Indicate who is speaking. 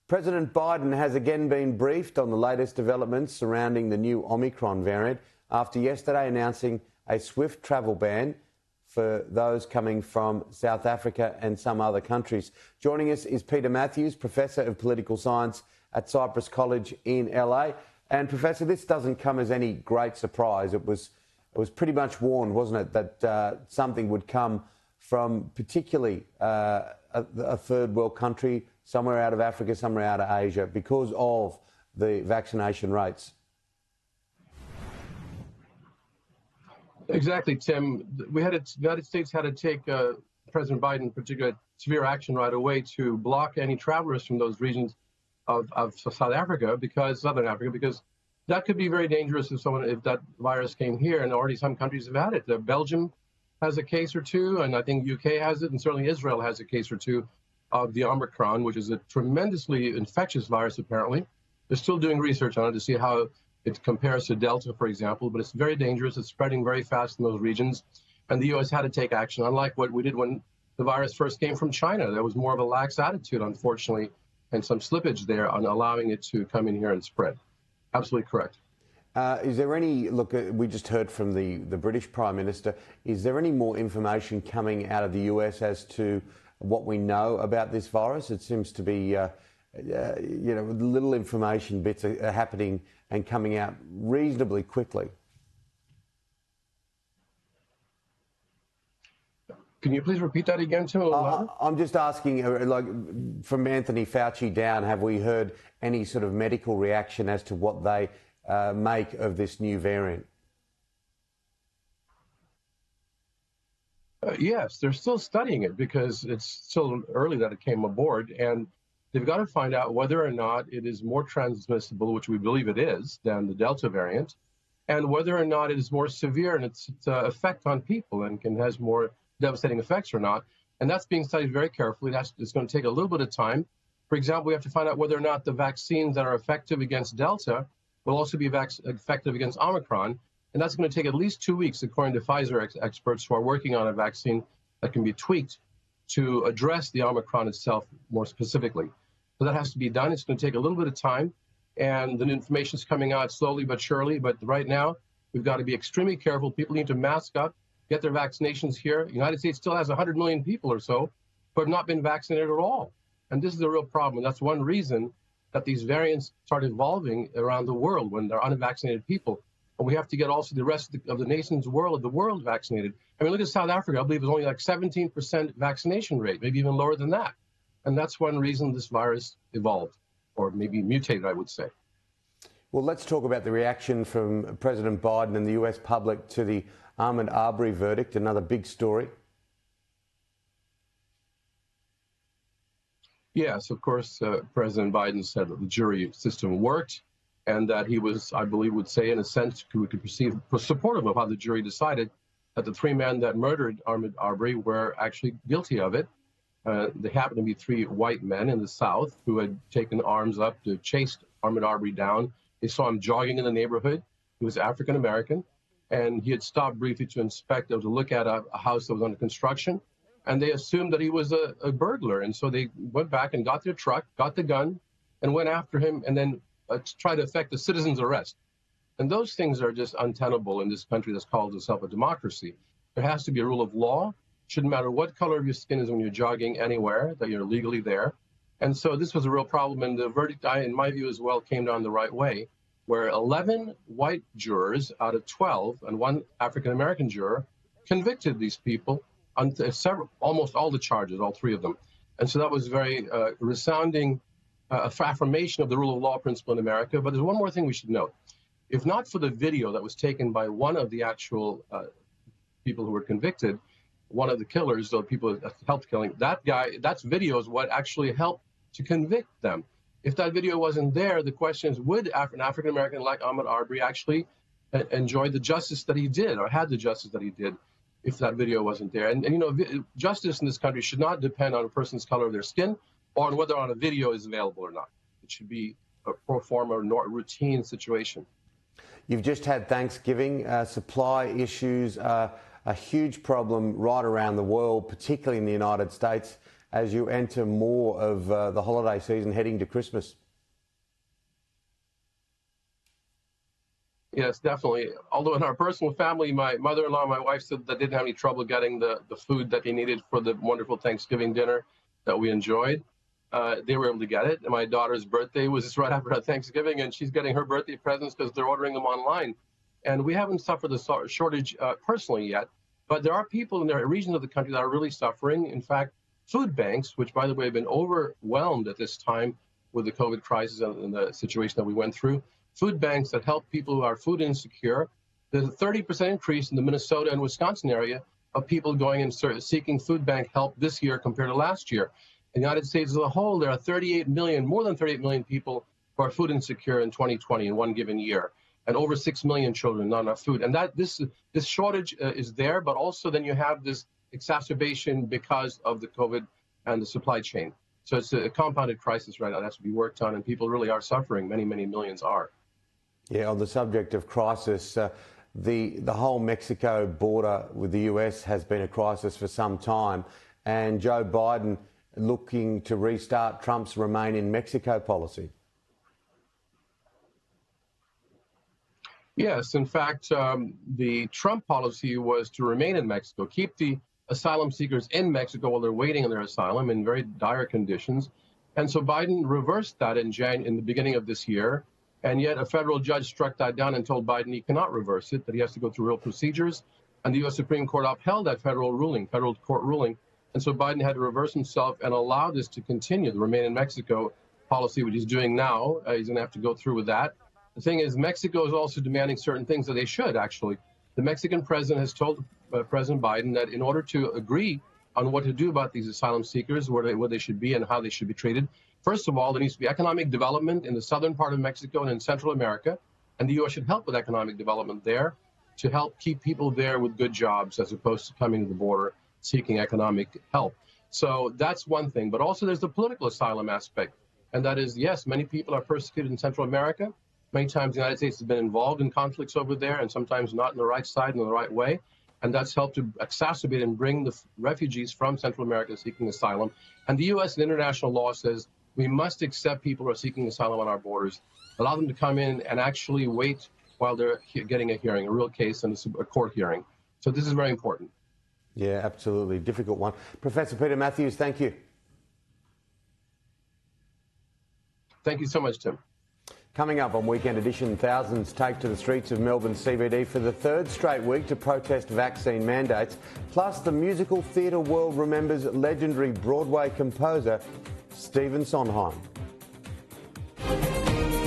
Speaker 1: President Biden has again been briefed on the latest developments surrounding the new Omicron variant after yesterday announcing a swift travel ban for those coming from South Africa and some other countries. Joining us is Peter Mathews, Professor of Political Science at Cypress College in LA. And Professor, this doesn't come as any great surprise. It was pretty much warned, wasn't it, that something would come from particularly a third world country, somewhere out of Africa, somewhere out of Asia, because of the vaccination rates.
Speaker 2: Exactly, Tim. The United States had to take President Biden, in particular, severe action right away to block any travelers from those regions of South Africa, Southern Africa, because that could be very dangerous if that virus came here, and already some countries have had it. Belgium has a case or two, and I think UK has it, and certainly Israel has a case or two of the Omicron, which is a tremendously infectious virus, apparently. They're still doing research on it to see how it compares to Delta, for example, but it's very dangerous. It's spreading very fast in those regions, and the U.S. had to take action, unlike what we did when the virus first came from China. There was more of a lax attitude, unfortunately, and some slippage there on allowing it to come in here and spread. Absolutely correct.
Speaker 1: Is there any, look, we just heard from the British Prime Minister, is there any more information coming out of the US as to what we know about this virus? It seems to be, little information bits are happening and coming out reasonably quickly.
Speaker 2: Can you please repeat that again, Tim?
Speaker 1: I'm just asking, from Anthony Fauci down, have we heard any sort of medical reaction as to what they make of this new variant?
Speaker 2: Yes, they're still studying it because it's still early that it came aboard, and they've got to find out whether or not it is more transmissible, which we believe it is, than the Delta variant, and whether or not it is more severe in its effect on people and has more devastating effects or not. And that's being studied very carefully. It's going to take a little bit of time. For example, we have to find out whether or not the vaccines that are effective against Delta will also be effective against Omicron. And that's going to take at least 2 weeks, according to Pfizer experts who are working on a vaccine that can be tweaked to address the Omicron itself more specifically. So that has to be done. It's going to take a little bit of time. And the information is coming out slowly but surely. But right now, we've got to be extremely careful. People need to mask up, get their vaccinations here. The United States still has 100 million people or so who have not been vaccinated at all. And this is a real problem. And that's one reason that these variants start evolving around the world when they're unvaccinated people. And we have to get also the rest of the nation's world, vaccinated. I mean, look at South Africa. I believe it's only like 17% vaccination rate, maybe even lower than that. And that's one reason this virus evolved, or maybe mutated, I would say.
Speaker 1: Well, let's talk about the reaction from President Biden and the US public to the Ahmaud Arbery verdict, another big story.
Speaker 2: Yes, of course, President Biden said that the jury system worked and that he was, I believe, would say, in a sense, we could perceive supportive of how the jury decided that the three men that murdered Ahmaud Arbery were actually guilty of it. They happened to be three white men in the South who had taken arms up to chase Ahmaud Arbery down. They saw him jogging in the neighborhood. He was African American, and he had stopped briefly to inspect or to look at a house that was under construction. And they assumed that he was a burglar. And so they went back and got their truck, got the gun, and went after him, and then tried to effect a citizen's arrest. And those things are just untenable in this country that's called itself a democracy. There has to be a rule of law. Shouldn't matter what color of your skin is when you're jogging anywhere, that you're legally there. And so this was a real problem. And the verdict, in my view as well, came down the right way, where 11 white jurors out of 12 and one African-American juror convicted these people on almost all the charges, all three of them. And so that was very resounding affirmation of the rule of law principle in America. But there's one more thing we should note. If not for the video that was taken by one of the actual people who were convicted, one of the killers, the people that helped killing, that video is what actually helped to convict them. If that video wasn't there, the question is, would an African-American like Ahmaud Arbery actually enjoy the justice that he did, or had the justice that he did, if that video wasn't there? And justice in this country should not depend on a person's color of their skin or on whether or not a video is available or not. It should be a pro forma or routine situation.
Speaker 1: You've just had Thanksgiving. Supply issues are a huge problem right around the world, particularly in the United States. as you enter more of the holiday season heading to Christmas?
Speaker 2: Yes, definitely. Although in our personal family, my mother-in-law and my wife said they didn't have any trouble getting the food that they needed for the wonderful Thanksgiving dinner that we enjoyed. They were able to get it. And my daughter's birthday was just right after Thanksgiving, and she's getting her birthday presents because they're ordering them online. And we haven't suffered the shortage personally yet, but there are people in their regions of the country that are really suffering. In fact, food banks, which, by the way, have been overwhelmed at this time with the COVID crisis and the situation that we went through, food banks that help people who are food insecure. There's a 30% increase in the Minnesota and Wisconsin area of people going and seeking food bank help this year compared to last year. In the United States as a whole, there are 38 million, more than 38 million people who are food insecure in 2020 in one given year, and over 6 million children not enough food. And that this shortage is there, but also then you have this exacerbation because of the COVID and the supply chain. So it's a compounded crisis right now that has to be worked on, and people really are suffering. Many, many millions are.
Speaker 1: Yeah, on the subject of crisis, the whole Mexico border with the US has been a crisis for some time, and Joe Biden looking to restart Trump's Remain in Mexico policy.
Speaker 2: Yes, in fact, the Trump policy was to remain in Mexico, keep the asylum seekers in Mexico while they're waiting on their asylum in very dire conditions. And so Biden reversed that in the beginning of this year. And yet a federal judge struck that down and told Biden he cannot reverse it, that he has to go through real procedures. And the U.S. Supreme Court upheld that federal court ruling. And so Biden had to reverse himself and allow this to continue, the Remain in Mexico policy, which he's doing now. He's going to have to go through with that. The thing is, Mexico is also demanding certain things that they should, actually. The Mexican president has told President Biden that in order to agree on what to do about these asylum seekers, where they should be and how they should be treated, first of all, there needs to be economic development in the southern part of Mexico and in Central America, and the U.S. should help with economic development there to help keep people there with good jobs as opposed to coming to the border seeking economic help. So that's one thing. But also there's the political asylum aspect, and that is, yes, many people are persecuted in Central America. Many times the United States has been involved in conflicts over there, and sometimes not in the right side and in the right way. And that's helped to exacerbate and bring the refugees from Central America seeking asylum. And the U.S. and international law says we must accept people who are seeking asylum on our borders, allow them to come in and actually wait while they're getting a hearing, a real case and a court hearing. So this is very important.
Speaker 1: Yeah, absolutely. Difficult one. Professor Peter Mathews, thank you.
Speaker 2: Thank you so much, Tim.
Speaker 1: Coming up on Weekend Edition, thousands take to the streets of Melbourne CBD for the third straight week to protest vaccine mandates. Plus, the musical theatre world remembers legendary Broadway composer Stephen Sondheim.